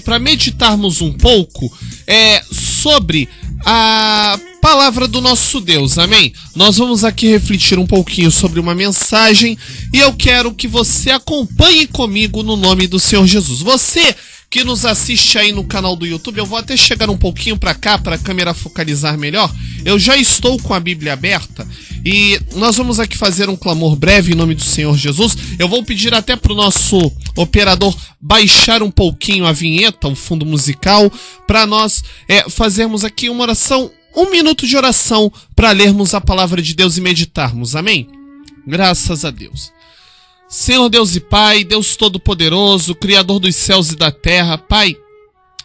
para meditarmos um pouco sobre a palavra do nosso Deus, amém? Nós vamos aqui refletir um pouquinho sobre uma mensagem e eu quero que você acompanhe comigo no nome do Senhor Jesus. Você que nos assiste aí no canal do YouTube, eu vou até chegar um pouquinho para cá para a câmera focalizar melhor. Eu já estou com a Bíblia aberta e nós vamos aqui fazer um clamor breve em nome do Senhor Jesus. Eu vou pedir até para o nosso operador baixar um pouquinho a vinheta, o fundo musical, para nós fazermos aqui uma oração, 1 minuto de oração para lermos a palavra de Deus e meditarmos, amém? Graças a Deus. Senhor Deus e Pai, Deus Todo-Poderoso, Criador dos céus e da terra, Pai,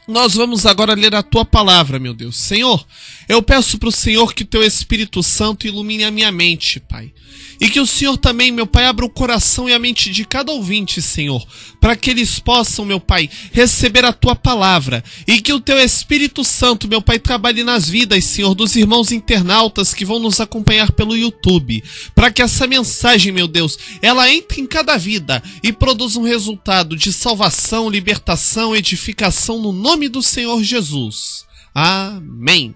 nós vamos agora ler a Tua palavra, meu Deus. Senhor, eu peço para o Senhor que Teu Espírito Santo ilumine a minha mente, Pai. E que o Senhor também, meu Pai, abra o coração e a mente de cada ouvinte, Senhor, para que eles possam, meu Pai, receber a Tua palavra. E que o Teu Espírito Santo, meu Pai, trabalhe nas vidas, Senhor, dos irmãos internautas que vão nos acompanhar pelo YouTube. Para que essa mensagem, meu Deus, ela entre em cada vida e produza um resultado de salvação, libertação, edificação no nome do Senhor Jesus. Amém.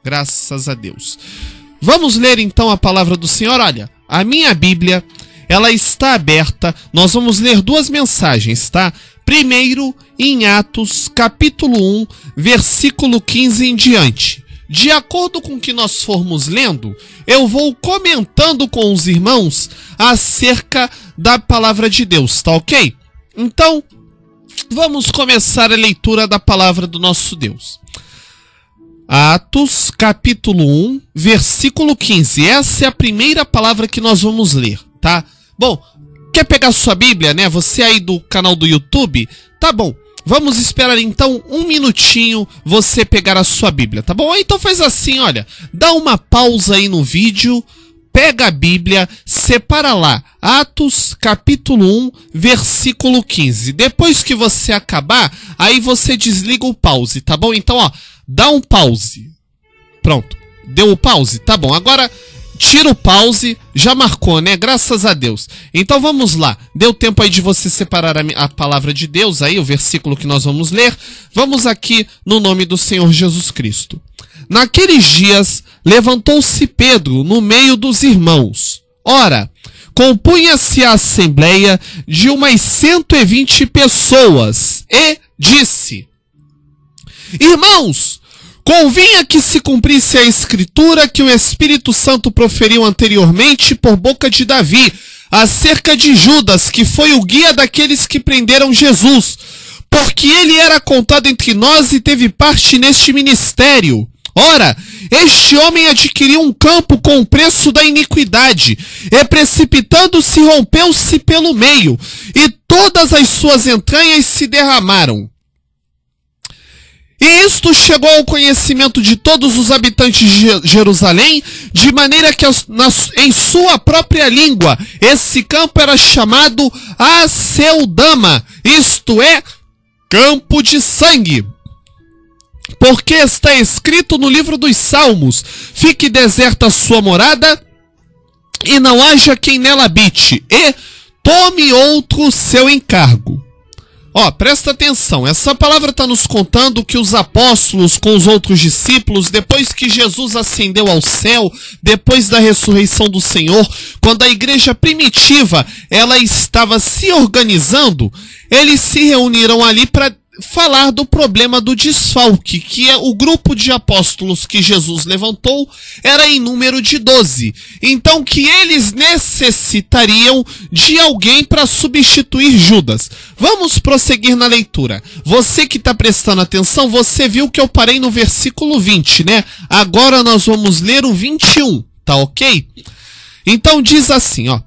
Graças a Deus. Vamos ler então a palavra do Senhor. Olha, a minha Bíblia, ela está aberta. Nós vamos ler 2 mensagens, tá? Primeiro, em Atos, capítulo 1, versículo 15 em diante. De acordo com o que nós formos lendo, eu vou comentando com os irmãos acerca da palavra de Deus, tá ok? Então, vamos começar a leitura da palavra do nosso Deus. Atos, capítulo 1, versículo 15. Essa é a primeira palavra que nós vamos ler, tá? Bom, quer pegar sua Bíblia, né? Você aí do canal do YouTube? Tá bom. Vamos esperar então 1 minutinho você pegar a sua Bíblia, tá bom? Então faz assim, olha. Dá uma pausa aí no vídeo, pega a Bíblia, separa lá. Atos, capítulo 1, versículo 15. Depois que você acabar, aí você desliga o pause, tá bom? Então, ó. Dá um pause. Pronto. Deu o pause? Tá bom. Agora, tira o pause. Já marcou, né? Graças a Deus. Então, vamos lá. Deu tempo aí de você separar a palavra de Deus aí, o versículo que nós vamos ler. Vamos aqui no nome do Senhor Jesus Cristo. Naqueles dias, levantou-se Pedro no meio dos irmãos. Ora, compunha-se a assembleia de umas 120 pessoas e disse: Irmãos, convinha que se cumprisse a escritura que o Espírito Santo proferiu anteriormente por boca de Davi, acerca de Judas, que foi o guia daqueles que prenderam Jesus, porque ele era contado entre nós e teve parte neste ministério. Ora, este homem adquiriu um campo com o preço da iniquidade, e precipitando-se rompeu-se pelo meio, e todas as suas entranhas se derramaram. E isto chegou ao conhecimento de todos os habitantes de Jerusalém, de maneira que em sua própria língua esse campo era chamado Aceldama, isto é, campo de sangue. Porque está escrito no livro dos Salmos: fique deserta a sua morada, e não haja quem nela habite, e tome outro seu encargo. Ó, presta atenção, essa palavra está nos contando que os apóstolos com os outros discípulos, depois que Jesus ascendeu ao céu, depois da ressurreição do Senhor, quando a igreja primitiva ela estava se organizando, eles se reuniram ali para falar do problema do desfalque, que é o grupo de apóstolos que Jesus levantou era em número de 12. Então que eles necessitariam de alguém para substituir Judas. Vamos prosseguir na leitura. Você que está prestando atenção, você viu que eu parei no versículo 20, né? Agora nós vamos ler o 21, tá ok? Então diz assim, ó.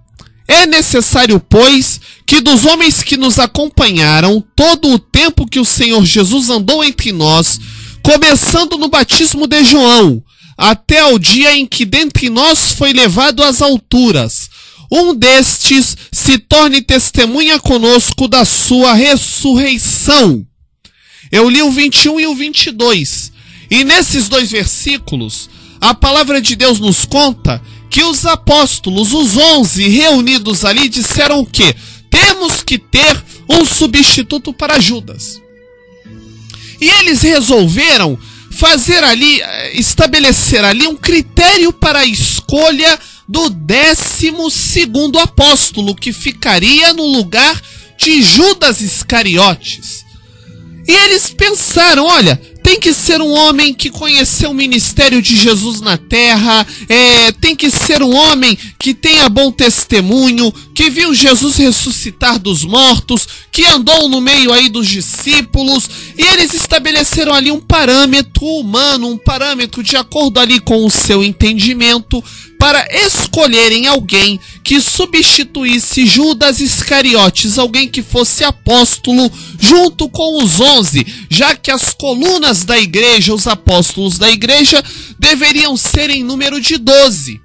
É necessário, pois, que dos homens que nos acompanharam todo o tempo que o Senhor Jesus andou entre nós, começando no batismo de João, até ao dia em que dentre nós foi levado às alturas, um destes se torne testemunha conosco da sua ressurreição. Eu li o 21 e o 22, e nesses 2 versículos, a palavra de Deus nos conta que os apóstolos, os 11 reunidos ali, disseram que temos que ter um substituto para Judas. E eles resolveram estabelecer ali um critério para a escolha do 12º apóstolo, que ficaria no lugar de Judas Iscariotes. E eles pensaram, olha, tem que ser um homem que conheceu o ministério de Jesus na terra, tem que ser um homem que tenha bom testemunho, que viu Jesus ressuscitar dos mortos, que andou no meio aí dos discípulos, e eles estabeleceram ali um parâmetro humano, um parâmetro de acordo ali com o seu entendimento, para escolherem alguém que substituísse Judas Iscariotes, alguém que fosse apóstolo junto com os 11, já que as colunas da igreja, os apóstolos da igreja, deveriam ser em número de 12.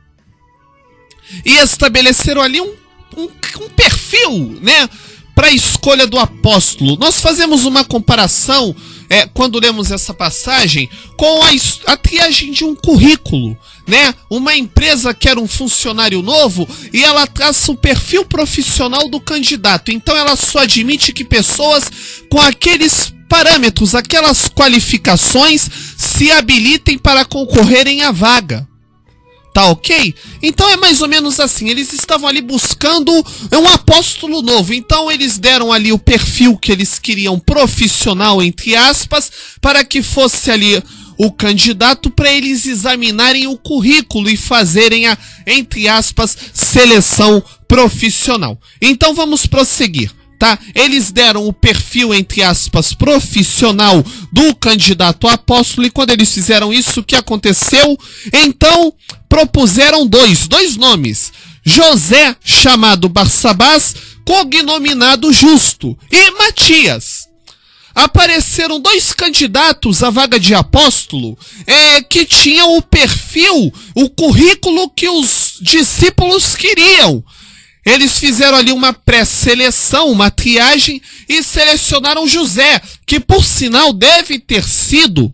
E estabeleceram ali um perfil, né, para a escolha do apóstolo. Nós fazemos uma comparação, quando lemos essa passagem, com a triagem de um currículo, né? Uma empresa quer um funcionário novo e ela traça o perfil profissional do candidato. Então ela só admite que pessoas com aqueles parâmetros, aquelas qualificações, se habilitem para concorrerem à vaga. Tá ok? Então é mais ou menos assim, eles estavam ali buscando um apóstolo novo, então eles deram ali o perfil que eles queriam profissional, entre aspas, para que fosse ali o candidato, para eles examinarem o currículo e fazerem a, entre aspas, seleção profissional. Então vamos prosseguir. Tá? Eles deram o perfil, entre aspas, profissional do candidato a apóstolo, e quando eles fizeram isso, o que aconteceu? Então, propuseram dois nomes. José, chamado Barsabás, cognominado Justo, e Matias. Apareceram dois candidatos à vaga de apóstolo, que tinham o perfil, o currículo que os discípulos queriam. Eles fizeram ali uma pré-seleção, uma triagem, e selecionaram José, que por sinal deve ter sido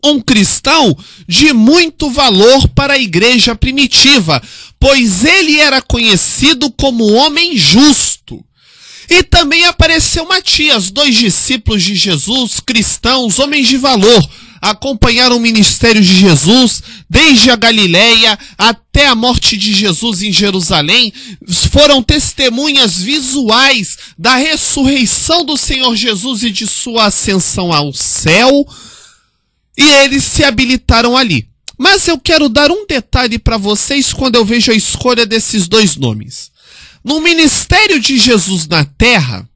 um cristão de muito valor para a igreja primitiva, pois ele era conhecido como homem justo. E também apareceu Matias, dois discípulos de Jesus, cristãos, homens de valor, acompanharam o ministério de Jesus desde a Galileia até a morte de Jesus em Jerusalém, foram testemunhas visuais da ressurreição do Senhor Jesus e de sua ascensão ao céu, e eles se habilitaram ali. Mas eu quero dar um detalhe para vocês quando eu vejo a escolha desses dois nomes. No ministério de Jesus na terra,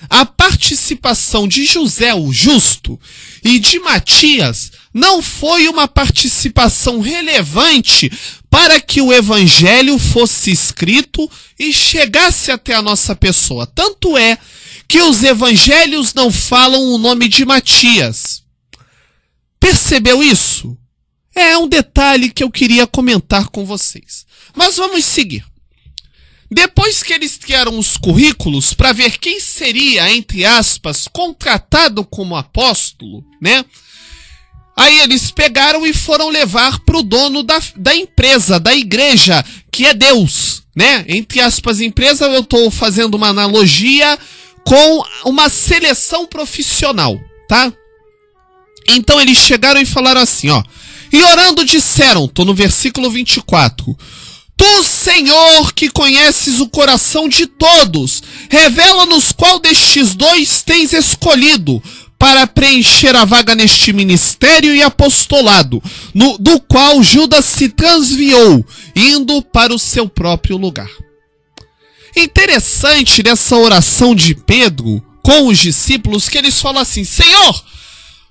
a participação de José o Justo e de Matias não foi uma participação relevante para que o evangelho fosse escrito e chegasse até a nossa pessoa. Tanto é que os evangelhos não falam o nome de Matias. Percebeu isso? É um detalhe que eu queria comentar com vocês. Mas vamos seguir. Depois que eles criaram os currículos para ver quem seria, entre aspas, contratado como apóstolo, né? Aí eles pegaram e foram levar para o dono da empresa, da igreja, que é Deus, né? Entre aspas, empresa, eu estou fazendo uma analogia com uma seleção profissional, tá? Então eles chegaram e falaram assim, ó. E orando disseram, estou no versículo 24... Tu, Senhor, que conheces o coração de todos, revela-nos qual destes dois tens escolhido para preencher a vaga neste ministério e apostolado, do qual Judas se transviou, indo para o seu próprio lugar. Interessante nessa oração de Pedro com os discípulos que eles falam assim, Senhor,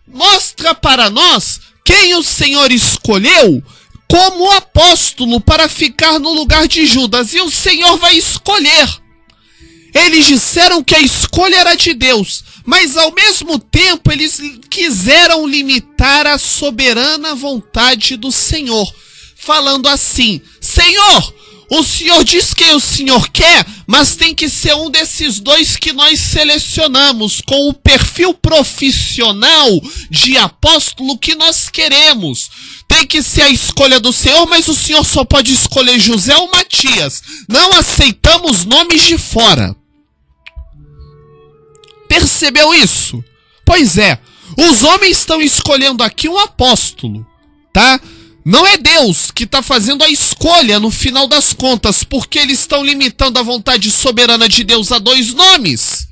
mostra para nós quem o Senhor escolheu como apóstolo para ficar no lugar de Judas, e o Senhor vai escolher. Eles disseram que a escolha era de Deus, mas ao mesmo tempo eles quiseram limitar a soberana vontade do Senhor, falando assim, Senhor, o Senhor diz quem o Senhor quer, mas tem que ser um desses dois que nós selecionamos, com o perfil profissional de apóstolo que nós queremos. Tem que ser a escolha do Senhor, mas o Senhor só pode escolher José ou Matias. Não aceitamos nomes de fora. Percebeu isso? Pois é, Os homens estão escolhendo aqui um apóstolo, tá? Não é Deus que está fazendo a escolha no final das contas, porque eles estão limitando a vontade soberana de Deus a 2 nomes.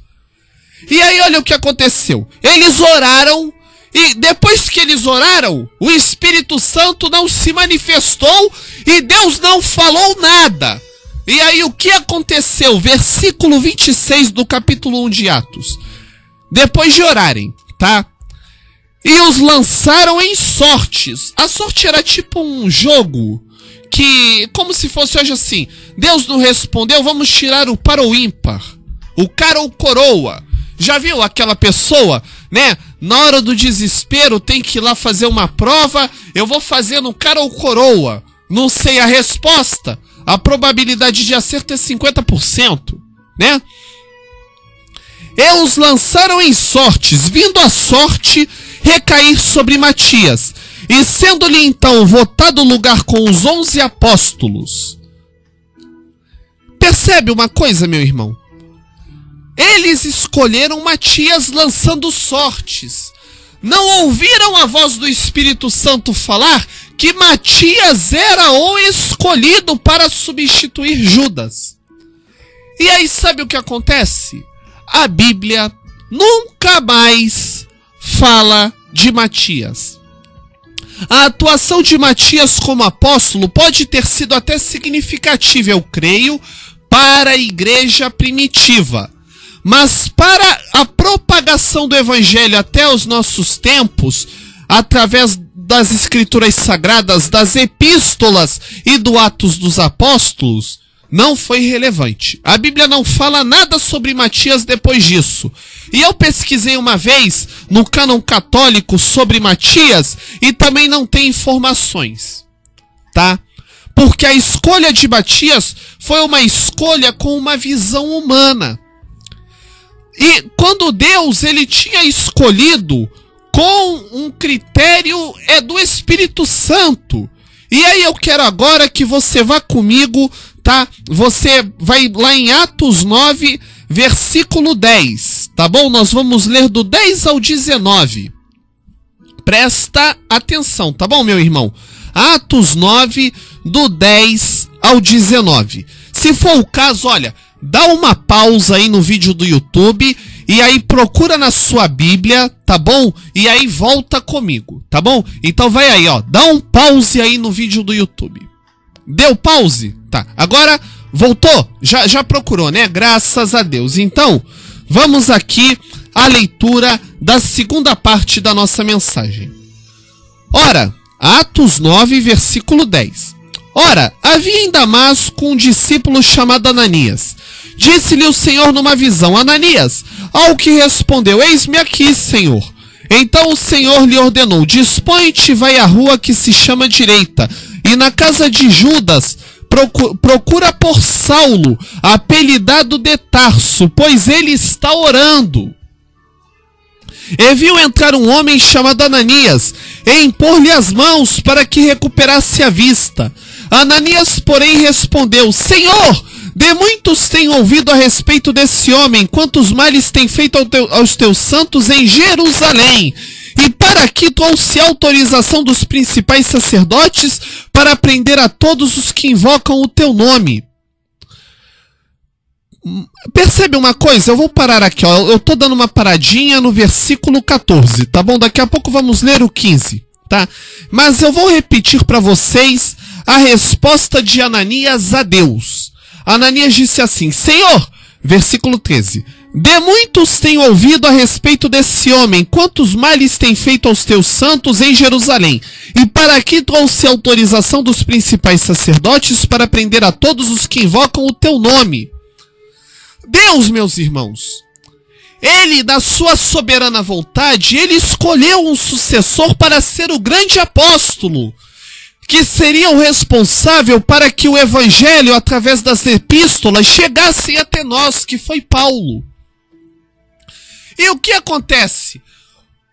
E aí olha o que aconteceu. Eles oraram, e depois que eles oraram, o Espírito Santo não se manifestou e Deus não falou nada. E aí o que aconteceu? Versículo 26 do capítulo 1 de Atos. Depois de orarem, tá? E os lançaram em sortes. A sorte era tipo um jogo que, como se fosse hoje assim, Deus não respondeu, vamos tirar o par ou ímpar, o cara ou coroa. Já viu aquela pessoa, né? Na hora do desespero tem que ir lá fazer uma prova, eu vou fazer no cara ou coroa. Não sei a resposta, a probabilidade de acerto é 50%, né? E os lançaram em sortes, vindo a sorte recair sobre Matias, e sendo-lhe então votado lugar com os 11 apóstolos. Percebe uma coisa, meu irmão? Eles escolheram Matias lançando sortes. Não ouviram a voz do Espírito Santo falar que Matias era o escolhido para substituir Judas. E aí sabe o que acontece? A Bíblia nunca mais fala de Matias. A atuação de Matias como apóstolo pode ter sido até significativa, eu creio, para a igreja primitiva. Mas para a propagação do evangelho até os nossos tempos, através das escrituras sagradas, das epístolas e do Atos dos Apóstolos, não foi relevante. A Bíblia não fala nada sobre Matias depois disso. E eu pesquisei uma vez no cânon católico sobre Matias e também não tem informações, tá? Porque a escolha de Matias foi uma escolha com uma visão humana. E quando Deus ele tinha escolhido com um critério do Espírito Santo. E aí eu quero agora que você vá comigo, tá? Você vai lá em Atos 9, versículo 10, tá bom? Nós vamos ler do 10 ao 19. Presta atenção, tá bom, meu irmão? Atos 9, do 10 ao 19. Se for o caso, olha, dá uma pausa aí no vídeo do YouTube e aí procura na sua Bíblia, tá bom? E aí volta comigo, tá bom? Então vai aí, ó, dá um pause aí no vídeo do YouTube. Deu pause? Tá, agora voltou? Já procurou, né? Graças a Deus. Então, vamos aqui à leitura da segunda parte da nossa mensagem. Ora, Atos 9, versículo 10. Ora, havia em Damasco um discípulo chamado Ananias. Disse-lhe o Senhor numa visão: Ananias. Ao que respondeu: Eis-me aqui, Senhor. Então o Senhor lhe ordenou: Dispõe-te e vai à rua que se chama Direita, e na casa de Judas procura por Saulo, apelidado de Tarso, pois ele está orando. E viu entrar um homem chamado Ananias, e impor-lhe as mãos para que recuperasse a vista. Ananias, porém, respondeu: Senhor, de muitos tenho ouvido a respeito desse homem, quantos males tem feito aos teus santos em Jerusalém. E para aqui trouxe autorização dos principais sacerdotes para prender a todos os que invocam o teu nome. Percebe uma coisa? Eu vou parar aqui, ó. Eu tô dando uma paradinha no versículo 14, tá bom? Daqui a pouco vamos ler o 15, tá? Mas eu vou repetir para vocês a resposta de Ananias a Deus. Ananias disse assim: Senhor, versículo 13, de muitos tenho ouvido a respeito desse homem, quantos males tem feito aos teus santos em Jerusalém. E para aqui trouxe autorização dos principais sacerdotes para prender a todos os que invocam o teu nome. Deus, meus irmãos, ele, da sua soberana vontade, ele escolheu um sucessor para ser o grande apóstolo, que seria o responsável para que o evangelho, através das epístolas, chegasse até nós, que foi Paulo. E o que acontece?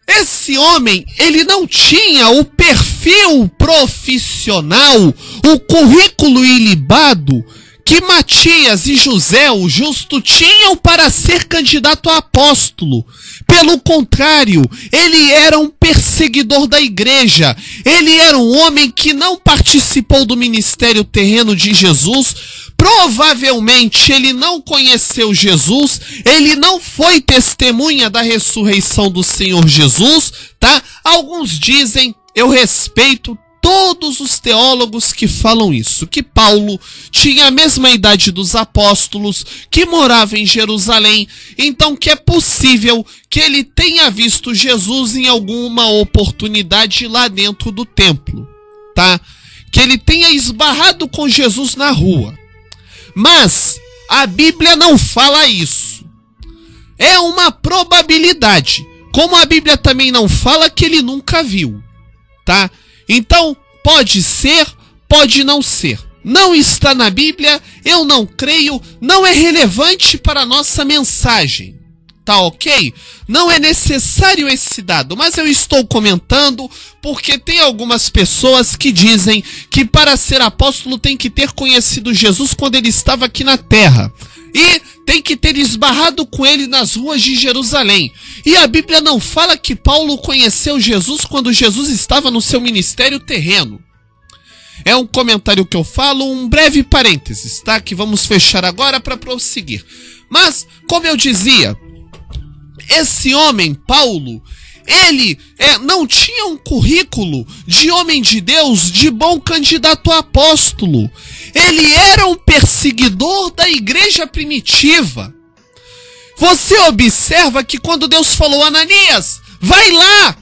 Esse homem, ele não tinha o perfil profissional, o currículo ilibado que Matias e José, o justo, tinham para ser candidato a apóstolo. Pelo contrário, ele era um perseguidor da igreja. Ele era um homem que não participou do ministério terreno de Jesus. Provavelmente ele não conheceu Jesus, ele não foi testemunha da ressurreição do Senhor Jesus, tá? Alguns dizem, eu respeito todos os teólogos que falam isso, que Paulo tinha a mesma idade dos apóstolos, que morava em Jerusalém, então que é possível que ele tenha visto Jesus em alguma oportunidade lá dentro do templo, tá? Que ele tenha esbarrado com Jesus na rua. Mas a Bíblia não fala isso. É uma probabilidade. Como a Bíblia também não fala que ele nunca viu, tá? Então, pode ser, pode não ser. Não está na Bíblia, eu não creio, não é relevante para a nossa mensagem. Tá ok? Não é necessário esse dado, mas eu estou comentando porque tem algumas pessoas que dizem que para ser apóstolo tem que ter conhecido Jesus quando ele estava aqui na terra. E tem que ter esbarrado com ele nas ruas de Jerusalém. E a Bíblia não fala que Paulo conheceu Jesus quando Jesus estava no seu ministério terreno. É um comentário que eu falo, um breve parênteses, tá? Que vamos fechar agora para prosseguir. Mas, como eu dizia, esse homem, Paulo, ele não tinha um currículo de homem de Deus, de bom candidato a apóstolo. Ele era um perseguidor da igreja primitiva. Você observa que quando Deus falou, Ananias, vai lá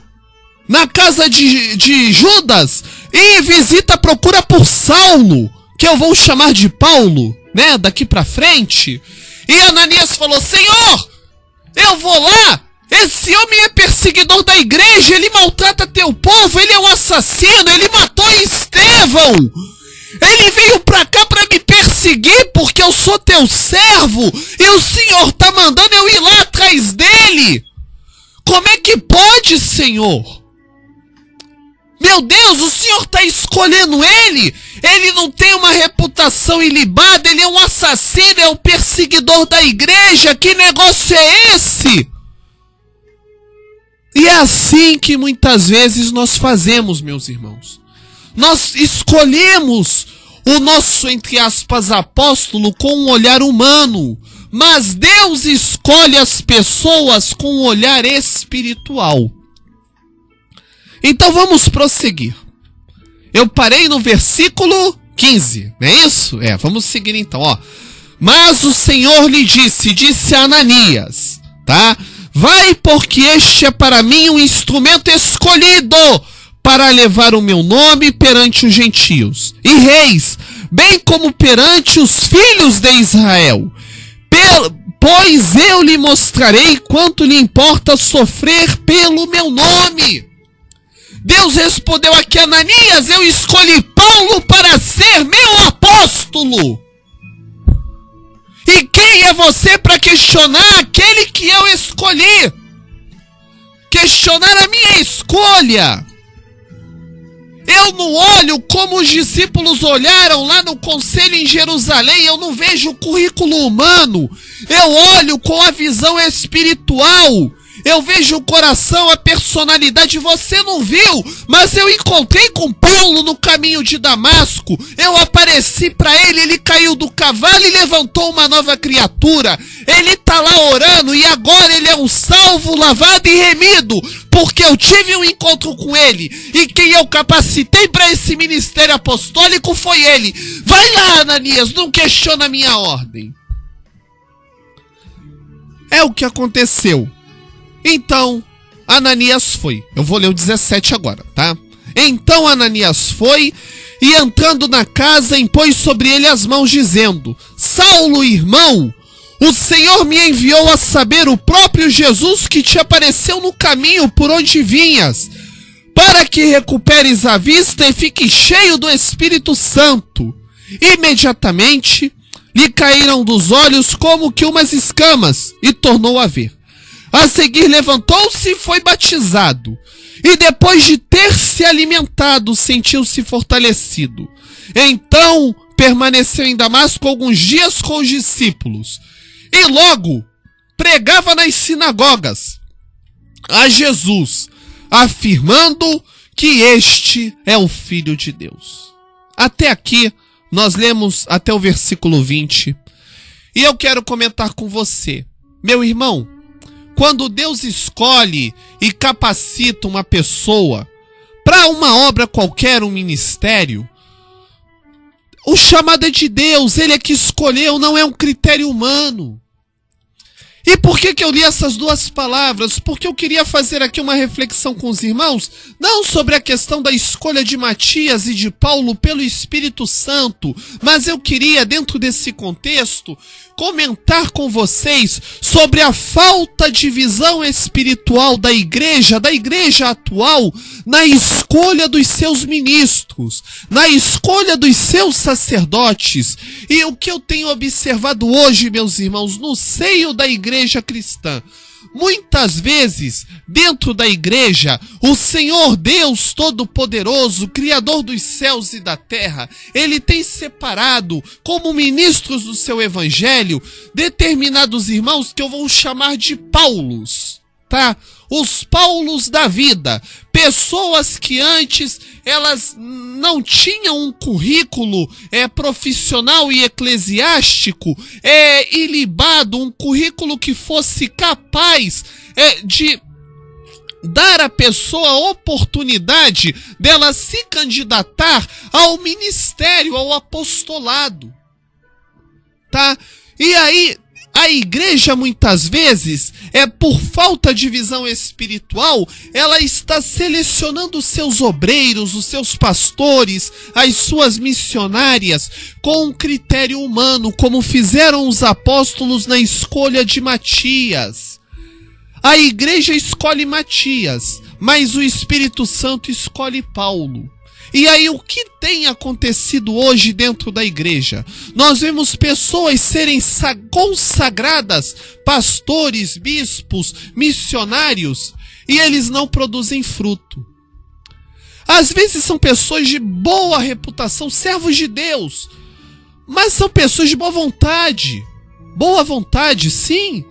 na casa de Judas e visita, procura por Saulo, que eu vou chamar de Paulo, né, daqui pra frente. E Ananias falou, Senhor, eu vou lá, esse homem é perseguidor da igreja, ele maltrata teu povo, ele é um assassino, ele matou Estevão. Ele veio pra cá pra me perseguir porque eu sou teu servo e o Senhor tá mandando eu ir lá atrás dele. Como é que pode, Senhor? Meu Deus, o Senhor tá escolhendo ele? Ele não tem uma reputação ilibada, ele é um assassino, é um perseguidor da igreja. Que negócio é esse? E é assim que muitas vezes nós fazemos, meus irmãos. Nós escolhemos o nosso, entre aspas, apóstolo com um olhar humano, mas Deus escolhe as pessoas com um olhar espiritual. Então vamos prosseguir. Eu parei no versículo 15, não é isso? Vamos seguir então, ó. Mas o Senhor lhe disse a Ananias, tá? Vai, porque este é para mim um instrumento escolhido para levar o meu nome perante os gentios e reis, bem como perante os filhos de Israel. Pois eu lhe mostrarei quanto lhe importa sofrer pelo meu nome. Deus respondeu aqui a Ananias, eu escolhi Paulo para ser meu apóstolo. E quem é você para questionar aquele que eu escolhi? Questionar a minha escolha. Eu não olho como os discípulos olharam lá no conselho em Jerusalém, eu não vejo o currículo humano, eu olho com a visão espiritual, eu vejo o coração, a personalidade. Você não viu, mas eu encontrei com Paulo no caminho de Damasco, eu apareci para ele, ele caiu do cavalo e levantou uma nova criatura, ele está lá orando e agora ele é um salvo, lavado e remido, porque eu tive um encontro com ele, e quem eu capacitei para esse ministério apostólico foi ele. Vai lá, Ananias, não questiona a minha ordem. É o que aconteceu. Então, Ananias foi. Eu vou ler o 17 agora, tá? Então Ananias foi, e entrando na casa, impôs sobre ele as mãos, dizendo, Saulo, irmão, o Senhor me enviou a saber o próprio Jesus que te apareceu no caminho por onde vinhas, para que recuperes a vista e fique cheio do Espírito Santo. Imediatamente lhe caíram dos olhos como que umas escamas, e tornou a ver. A seguir levantou-se e foi batizado, e depois de ter se alimentado, sentiu-se fortalecido. Então permaneceu em Damasco alguns dias com os discípulos e logo pregava nas sinagogas a Jesus, afirmando que este é o Filho de Deus. Até aqui, nós lemos até o versículo 20. E eu quero comentar com você, meu irmão, quando Deus escolhe e capacita uma pessoa para uma obra qualquer, um ministério, o chamado é de Deus, ele é que escolheu, não é um critério humano. E por que eu li essas duas palavras? Porque eu queria fazer aqui uma reflexão com os irmãos, não sobre a questão da escolha de Matias e de Paulo pelo Espírito Santo, mas eu queria, dentro desse contexto, comentar com vocês sobre a falta de visão espiritual da igreja atual, na escolha dos seus ministros, na escolha dos seus sacerdotes. E o que eu tenho observado hoje, meus irmãos, no seio da igreja cristã, muitas vezes, dentro da igreja, o Senhor Deus Todo-Poderoso, Criador dos céus e da terra, ele tem separado como ministros do seu evangelho determinados irmãos que eu vou chamar de Paulos, tá? Os Paulos da vida, pessoas que antes elas não tinham um currículo profissional e eclesiástico ilibado, um currículo que fosse capaz de dar à pessoa a oportunidade dela se candidatar ao ministério, ao apostolado, tá? E aí a igreja muitas vezes, por falta de visão espiritual, ela está selecionando os seus obreiros, os seus pastores, as suas missionárias, com um critério humano, como fizeram os apóstolos na escolha de Matias. A igreja escolhe Matias, mas o Espírito Santo escolhe Paulo. E aí o que tem acontecido hoje dentro da igreja? Nós vemos pessoas serem consagradas, pastores, bispos, missionários, e eles não produzem fruto. Às vezes são pessoas de boa reputação, servos de Deus, mas são pessoas de boa vontade, sim,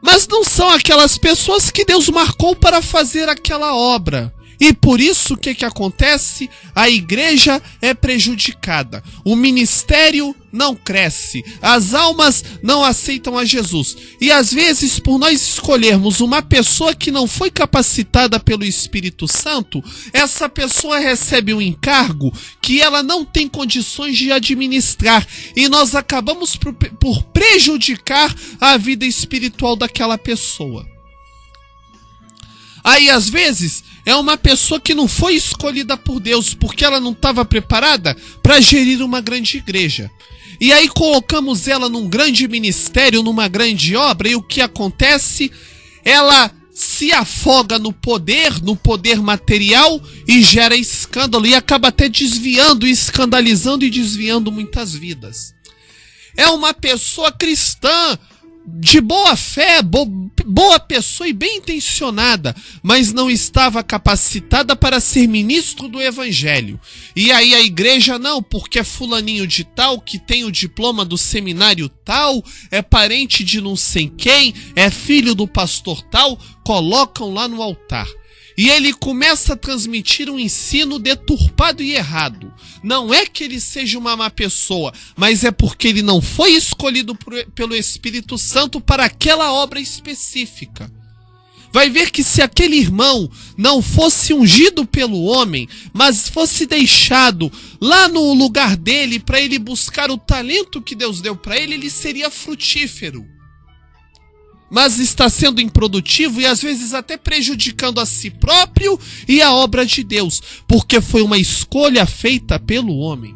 mas não são aquelas pessoas que Deus marcou para fazer aquela obra. E por isso o que acontece? A igreja é prejudicada, o ministério não cresce, as almas não aceitam a Jesus. E às vezes, por nós escolhermos uma pessoa que não foi capacitada pelo Espírito Santo, essa pessoa recebe um encargo que ela não tem condições de administrar, e nós acabamos por prejudicar a vida espiritual daquela pessoa. Aí às vezes é uma pessoa que não foi escolhida por Deus, porque ela não estava preparada para gerir uma grande igreja. E aí colocamos ela num grande ministério, numa grande obra, e o que acontece? Ela se afoga no poder material e gera escândalo, e acaba até desviando, escandalizando e desviando muitas vidas. É uma pessoa cristã, de boa fé, boa pessoa e bem intencionada, mas não estava capacitada para ser ministro do evangelho. E aí a igreja não, porque é fulaninho de tal, que tem o diploma do seminário tal, é parente de não sei quem, é filho do pastor tal, colocam lá no altar. E ele começa a transmitir um ensino deturpado e errado. Não é que ele seja uma má pessoa, mas é porque ele não foi escolhido pelo Espírito Santo para aquela obra específica. Vai ver que se aquele irmão não fosse ungido pelo homem, mas fosse deixado lá no lugar dele para ele buscar o talento que Deus deu para ele, ele seria frutífero. Mas está sendo improdutivo e às vezes até prejudicando a si próprio e a obra de Deus, porque foi uma escolha feita pelo homem.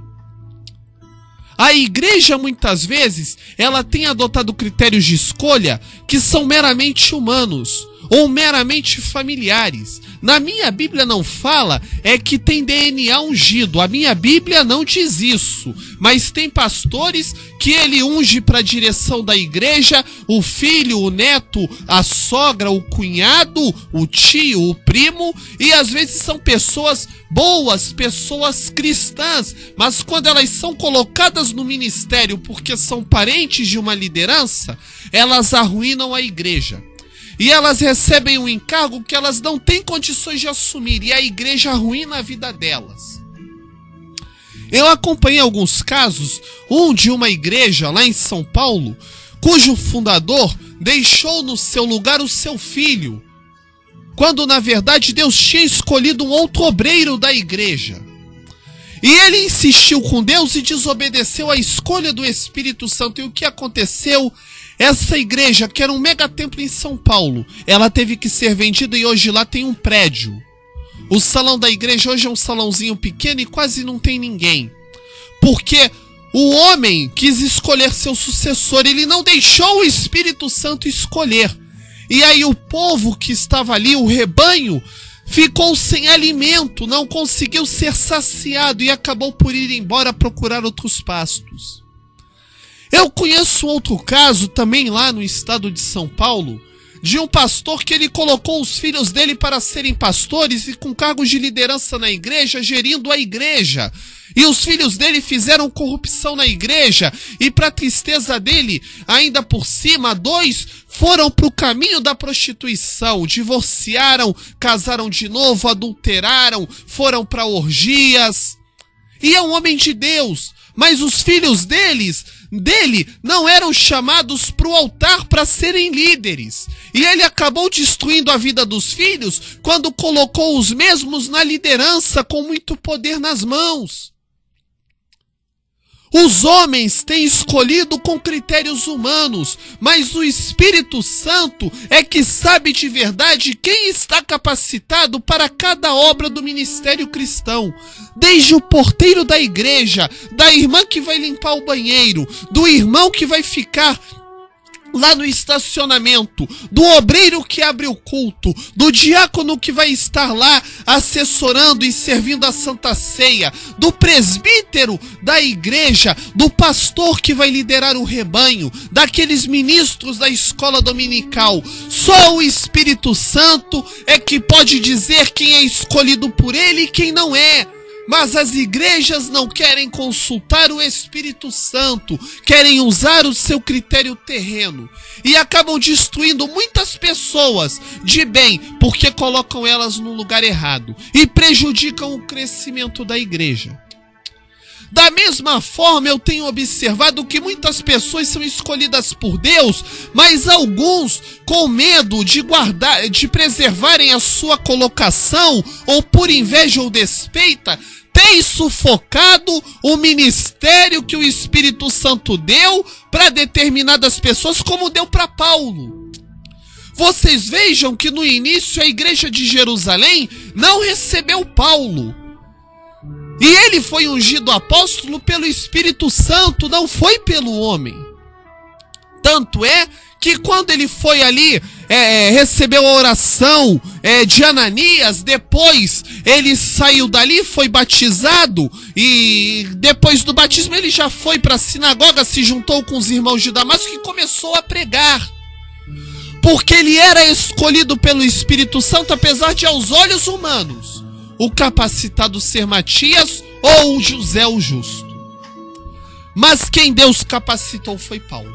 A igreja muitas vezes ela tem adotado critérios de escolha que são meramente humanos. ou meramente familiares. Na minha Bíblia não fala que tem DNA ungido. A minha Bíblia não diz isso. Mas tem pastores que ele unge para a direção da igreja, o filho, o neto, a sogra, o cunhado, o tio, o primo, e às vezes são pessoas boas, pessoas cristãs, mas quando elas são colocadas no ministério porque são parentes de uma liderança, elas arruinam a igreja. E elas recebem um encargo que elas não têm condições de assumir, e a igreja arruína a vida delas. Eu acompanhei alguns casos, de uma igreja lá em São Paulo, cujo fundador deixou no seu lugar o seu filho, quando na verdade Deus tinha escolhido um outro obreiro da igreja. E ele insistiu com Deus e desobedeceu à escolha do Espírito Santo. E o que aconteceu? Essa igreja, que era um megatemplo em São Paulo, ela teve que ser vendida e hoje lá tem um prédio. O salão da igreja hoje é um salãozinho pequeno e quase não tem ninguém. Porque o homem quis escolher seu sucessor, ele não deixou o Espírito Santo escolher. E aí o povo que estava ali, o rebanho, ficou sem alimento, não conseguiu ser saciado e acabou por ir embora procurar outros pastos. Eu conheço outro caso também lá no estado de São Paulo, de um pastor que ele colocou os filhos dele para serem pastores e com cargos de liderança na igreja, gerindo a igreja. E os filhos dele fizeram corrupção na igreja e, para tristeza dele, ainda por cima, 2 foram para o caminho da prostituição, divorciaram, casaram de novo, adulteraram, foram para orgias. E é um homem de Deus, mas os filhos dele não eram chamados para o altar para serem líderes. E ele acabou destruindo a vida dos filhos quando colocou os mesmos na liderança com muito poder nas mãos. Os homens têm escolhido com critérios humanos, mas o Espírito Santo é que sabe de verdade quem está capacitado para cada obra do ministério cristão. Desde o porteiro da igreja, da irmã que vai limpar o banheiro, do irmão que vai ficar lá no estacionamento, do obreiro que abre o culto, do diácono que vai estar lá assessorando e servindo a Santa Ceia, do presbítero da igreja, do pastor que vai liderar o rebanho, daqueles ministros da escola dominical. Só o Espírito Santo é que pode dizer quem é escolhido por ele e quem não é. Mas as igrejas não querem consultar o Espírito Santo, querem usar o seu critério terreno e acabam destruindo muitas pessoas de bem porque colocam elas no lugar errado e prejudicam o crescimento da igreja. Da mesma forma, eu tenho observado que muitas pessoas são escolhidas por Deus, mas alguns, com medo de preservarem a sua colocação, ou por inveja ou despeita, têm sufocado o ministério que o Espírito Santo deu para determinadas pessoas, como deu para Paulo. Vocês vejam que no início a igreja de Jerusalém não recebeu Paulo. E ele foi ungido apóstolo pelo Espírito Santo, não foi pelo homem. Tanto é que quando ele foi ali, recebeu a oração de Ananias, depois ele saiu dali, foi batizado, e depois do batismo ele já foi para a sinagoga, se juntou com os irmãos de Damasco e começou a pregar. Porque ele era escolhido pelo Espírito Santo, apesar de aos olhos humanos o capacitado ser Matias ou José o Justo. Mas quem Deus capacitou foi Paulo.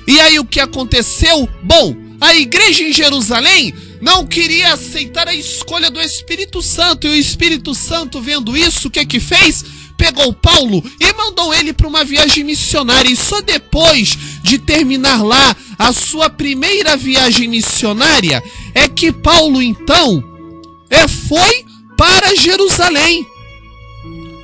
E aí o que aconteceu? Bom, a igreja em Jerusalém não queria aceitar a escolha do Espírito Santo. E o Espírito Santo, vendo isso, o que fez? Pegou Paulo e mandou ele para uma viagem missionária. E só depois de terminar lá a sua primeira viagem missionária é que Paulo então foi para Jerusalém.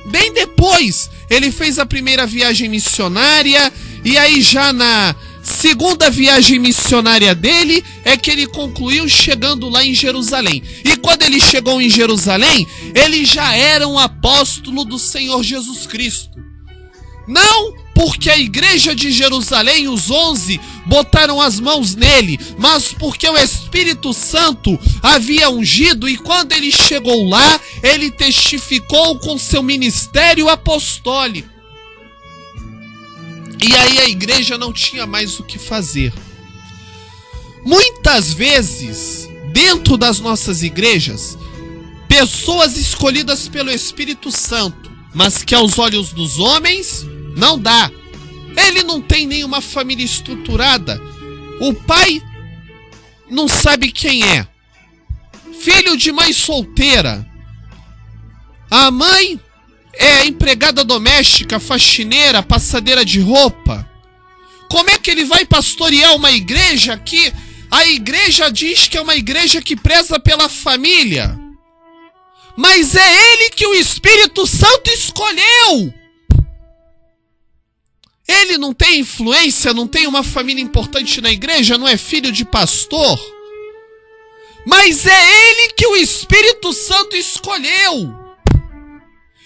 Bem depois, ele fez a primeira viagem missionária, e aí já na segunda viagem missionária dele, é que ele concluiu chegando lá em Jerusalém. E quando ele chegou em Jerusalém, ele já era um apóstolo do Senhor Jesus Cristo. Não porque a igreja de Jerusalém, os 11, botaram as mãos nele, mas porque o Espírito Santo havia ungido, e quando ele chegou lá, ele testificou com seu ministério apostólico. E aí a igreja não tinha mais o que fazer. Muitas vezes, dentro das nossas igrejas, pessoas escolhidas pelo Espírito Santo, mas que aos olhos dos homens não dá. Ele não tem nenhuma família estruturada. O pai não sabe quem é. Filho de mãe solteira. A mãe é empregada doméstica, faxineira, passadeira de roupa. Como é que ele vai pastorear uma igreja que a igreja diz que é uma igreja que preza pela família? Mas é ele que o Espírito Santo escolheu. Ele não tem influência, não tem uma família importante na igreja, não é filho de pastor. Mas é ele que o Espírito Santo escolheu.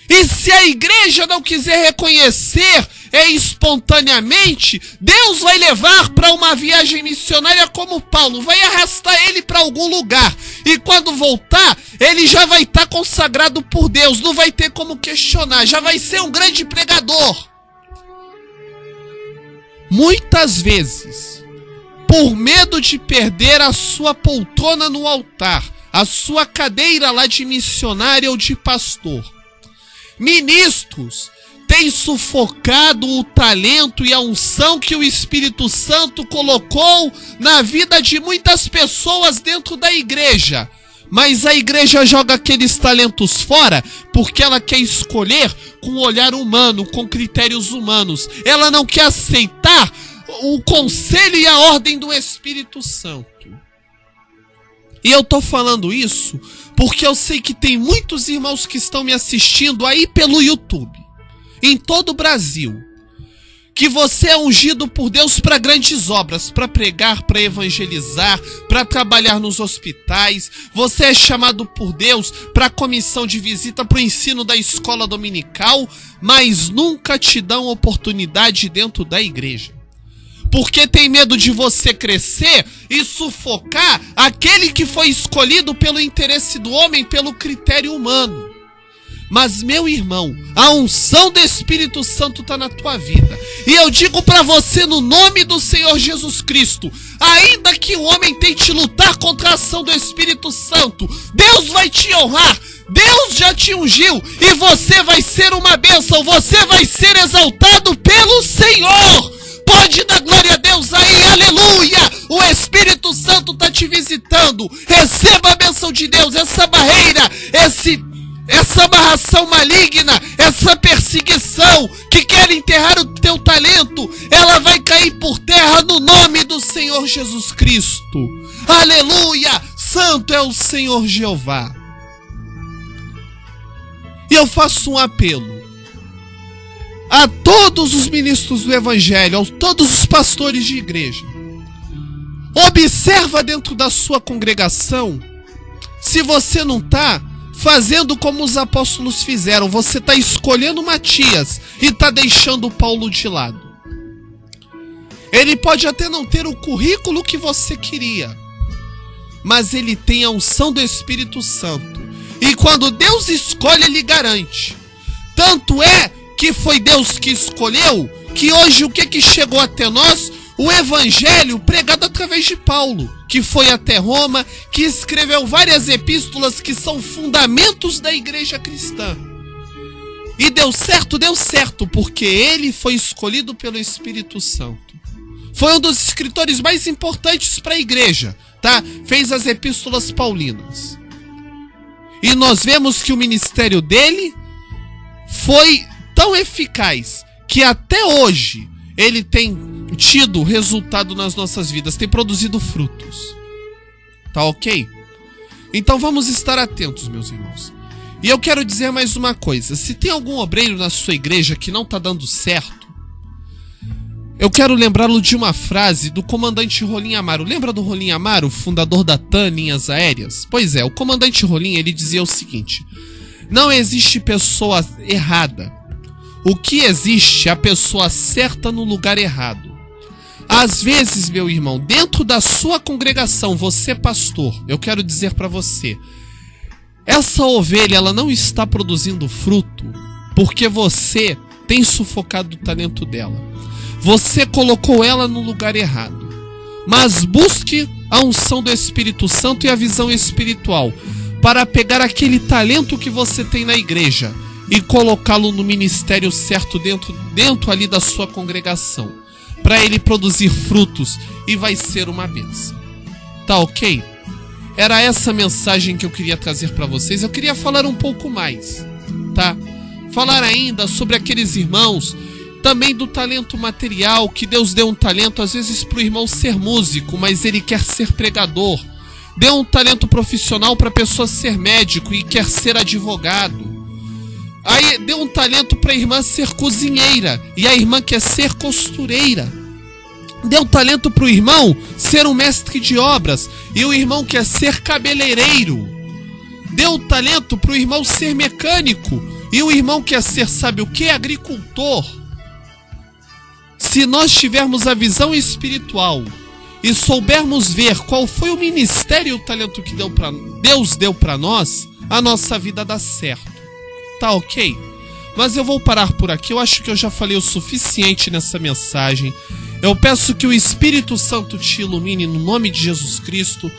E se a igreja não quiser reconhecer espontaneamente, Deus vai levar para uma viagem missionária como Paulo, vai arrastar ele para algum lugar. E quando voltar, ele já vai estar consagrado por Deus, não vai ter como questionar, já vai ser um grande pregador. Muitas vezes, por medo de perder a sua poltrona no altar, a sua cadeira lá de missionário ou de pastor, ministros têm sufocado o talento e a unção que o Espírito Santo colocou na vida de muitas pessoas dentro da igreja. Mas a igreja joga aqueles talentos fora porque ela quer escolher com um olhar humano, com critérios humanos. Ela não quer aceitar o conselho e a ordem do Espírito Santo. E eu tô falando isso porque eu sei que tem muitos irmãos que estão me assistindo aí pelo YouTube, em todo o Brasil, que você é ungido por Deus para grandes obras, para pregar, para evangelizar, para trabalhar nos hospitais. Você é chamado por Deus para a comissão de visita, para o ensino da escola dominical, mas nunca te dão oportunidade dentro da igreja. Porque tem medo de você crescer e sufocar aquele que foi escolhido pelo interesse do homem, pelo critério humano. Mas, meu irmão, a unção do Espírito Santo está na tua vida. E eu digo para você no nome do Senhor Jesus Cristo, ainda que o homem tente lutar contra a ação do Espírito Santo, Deus vai te honrar. Deus já te ungiu e você vai ser uma bênção, você vai ser exaltado pelo Senhor. Pode dar glória a Deus aí, aleluia! O Espírito Santo está te visitando. Receba a bênção de Deus, essa barreira, essa amarração maligna, essa perseguição que quer enterrar o teu talento, ela vai cair por terra no nome do Senhor Jesus Cristo. Aleluia! Santo é o Senhor Jeová. E eu faço um apelo a todos os ministros do Evangelho, a todos os pastores de igreja. Observa dentro da sua congregação se você não está fazendo como os apóstolos fizeram. Você está escolhendo Matias e está deixando Paulo de lado. Ele pode até não ter o currículo que você queria, mas ele tem a unção do Espírito Santo. E quando Deus escolhe, ele garante. Tanto é que foi Deus que escolheu, que hoje o que chegou até nós? O Evangelho pregado através de Paulo, que foi até Roma, que escreveu várias epístolas que são fundamentos da igreja cristã. E deu certo, porque ele foi escolhido pelo Espírito Santo. Foi um dos escritores mais importantes para a igreja, tá? Fez as epístolas paulinas. E nós vemos que o ministério dele foi tão eficaz que até hoje ele tem tido resultado nas nossas vidas, tem produzido frutos. Tá ok? Então vamos estar atentos, meus irmãos. E eu quero dizer mais uma coisa. Se tem algum obreiro na sua igreja que não está dando certo, eu quero lembrá-lo de uma frase do comandante Rolim Amaro. Lembra do Rolim Amaro, fundador da TAM Linhas Aéreas? Pois é, o comandante Rolim, ele dizia o seguinte: não existe pessoa errada. o que existe é a pessoa certa no lugar errado. Às vezes, meu irmão, dentro da sua congregação, você pastor, eu quero dizer para você, essa ovelha ela não está produzindo fruto porque você tem sufocado o talento dela. Você colocou ela no lugar errado. Mas busque a unção do Espírito Santo e a visão espiritual para pegar aquele talento que você tem na igreja e colocá-lo no ministério certo dentro ali da sua congregação, para ele produzir frutos e vai ser uma bênção. Tá ok? Era essa mensagem que eu queria trazer para vocês. Eu queria falar um pouco mais, tá? Falar ainda sobre aqueles irmãos, também do talento material, que Deus deu um talento às vezes para o irmão ser músico, mas ele quer ser pregador. Deu um talento profissional para a pessoa ser médico e quer ser advogado. Aí deu um talento para a irmã ser cozinheira e a irmã quer ser costureira. Deu talento para o irmão ser um mestre de obras e o irmão quer ser cabeleireiro. Deu talento para o irmão ser mecânico e o irmão quer ser, sabe o que? Agricultor. Se nós tivermos a visão espiritual e soubermos ver qual foi o ministério e o talento que Deus deu para nós, a nossa vida dá certo. Tá ok? Mas eu vou parar por aqui. Eu acho que eu já falei o suficiente nessa mensagem. Eu peço que o Espírito Santo te ilumine no nome de Jesus Cristo.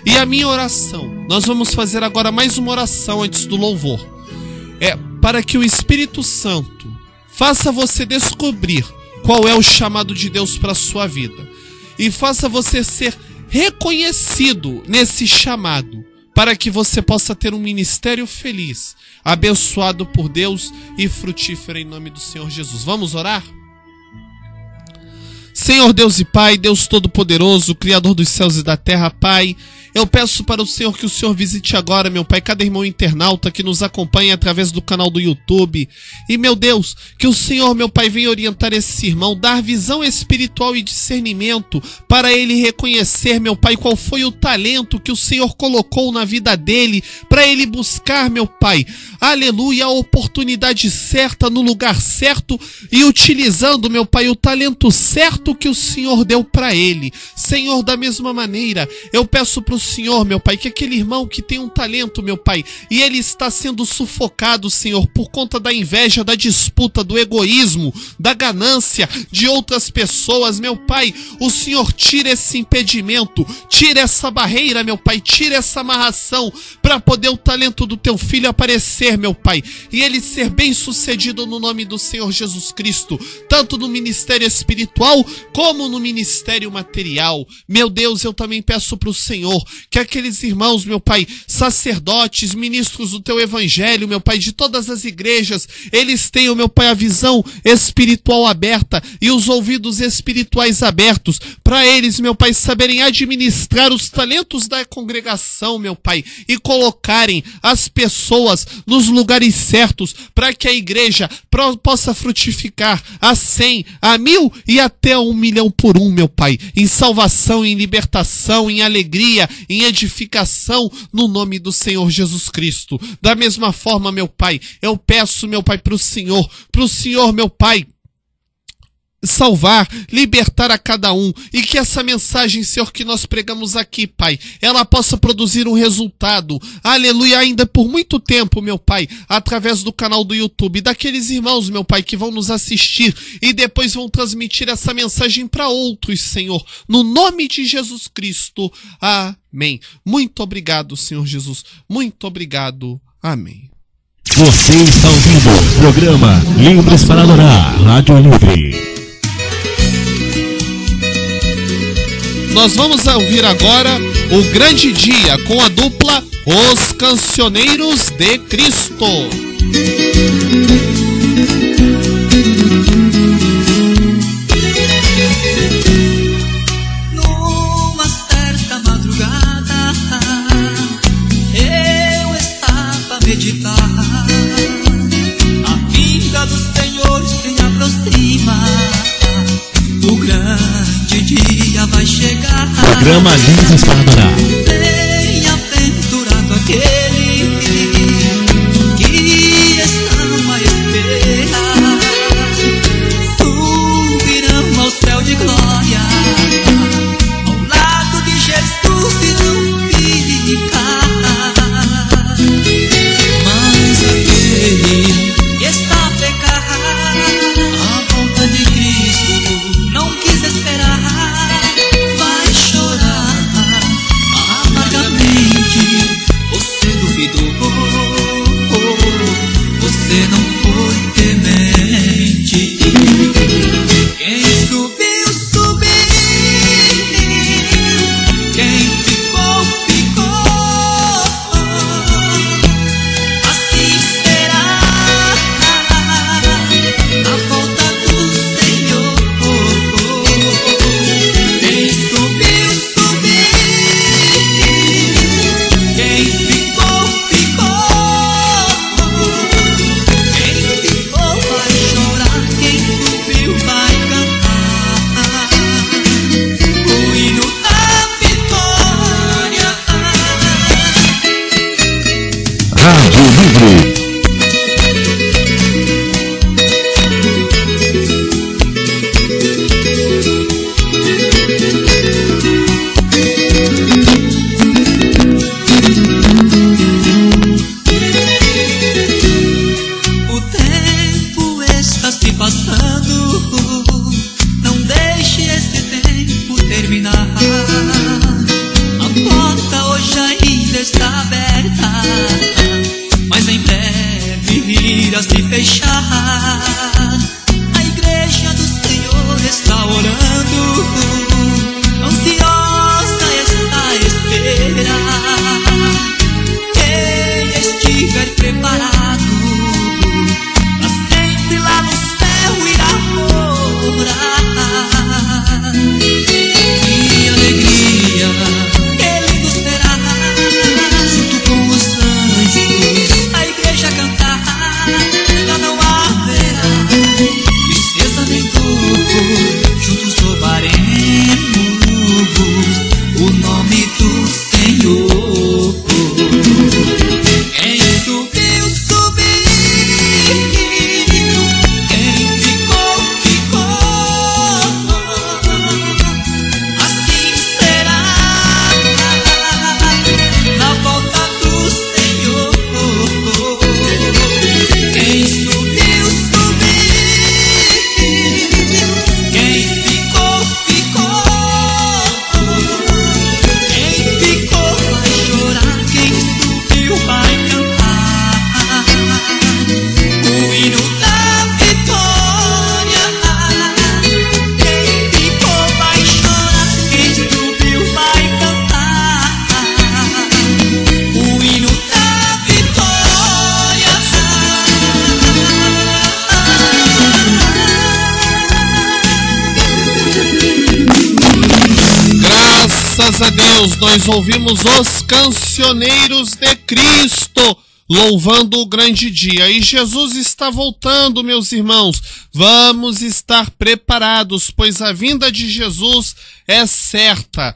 E a minha oração, nós vamos fazer agora mais uma oração antes do louvor. É para que o Espírito Santo faça você descobrir qual é o chamado de Deus para a sua vida. E faça você ser reconhecido nesse chamado, para que você possa ter um ministério feliz, abençoado por Deus e frutífero em nome do Senhor Jesus. Vamos orar? Senhor Deus e Pai, Deus Todo-Poderoso, Criador dos céus e da terra, Pai, eu peço para o Senhor que o Senhor visite agora, meu Pai, cada irmão internauta que nos acompanha através do canal do YouTube. E, meu Deus, que o Senhor, meu Pai, venha orientar esse irmão, dar visão espiritual e discernimento para ele reconhecer, meu Pai, qual foi o talento que o Senhor colocou na vida dele, para ele buscar, meu Pai, aleluia, a oportunidade certa, no lugar certo e utilizando, meu Pai, o talento certo que o Senhor deu para ele. Senhor, da mesma maneira, eu peço para o Senhor, meu Pai, que aquele irmão que tem um talento, meu Pai, e ele está sendo sufocado, Senhor, por conta da inveja, da disputa, do egoísmo, da ganância de outras pessoas, meu Pai, o Senhor tira esse impedimento, tira essa barreira, meu Pai, tira essa amarração, para poder o talento do teu filho aparecer, meu Pai, e ele ser bem sucedido no nome do Senhor Jesus Cristo, tanto no ministério espiritual, como no ministério material. Meu Deus, eu também peço para o Senhor que aqueles irmãos, meu Pai, sacerdotes, ministros do teu evangelho, meu Pai, de todas as igrejas, eles tenham, meu Pai, a visão espiritual aberta e os ouvidos espirituais abertos, para eles, meu Pai, saberem administrar os talentos da congregação, meu Pai, e colocarem as pessoas nos lugares certos, para que a igreja possa frutificar a 100, a 1000 e até 1 milhão por um, meu Pai, em salvação, em libertação, em alegria, em edificação, no nome do Senhor Jesus Cristo. Da mesma forma, meu Pai, eu peço, meu Pai, para o Senhor, meu Pai, salvar, libertar a cada um, e que essa mensagem, Senhor, que nós pregamos aqui, Pai, ela possa produzir um resultado, aleluia, ainda por muito tempo, meu Pai, através do canal do YouTube, daqueles irmãos, meu Pai, que vão nos assistir e depois vão transmitir essa mensagem para outros, Senhor, no nome de Jesus Cristo, amém. Muito obrigado, Senhor Jesus, muito obrigado, amém. Você está ouvindo o programa Livres para Adorar, Rádio Livre. Nós vamos ouvir agora o Grande Dia com a dupla Os Cancioneiros de Cristo. Numa certa madrugada, eu estava a meditar. A vinda do Senhor se aproxima. O grande dia vai chegar. Programa Livres para Adorar. Bem-aventurado aquele que estão a esperar. Rádio Livre. Graças a Deus, nós ouvimos os cancioneiros de Cristo, louvando o grande dia. E Jesus está voltando, meus irmãos. Vamos estar preparados, pois a vinda de Jesus é certa.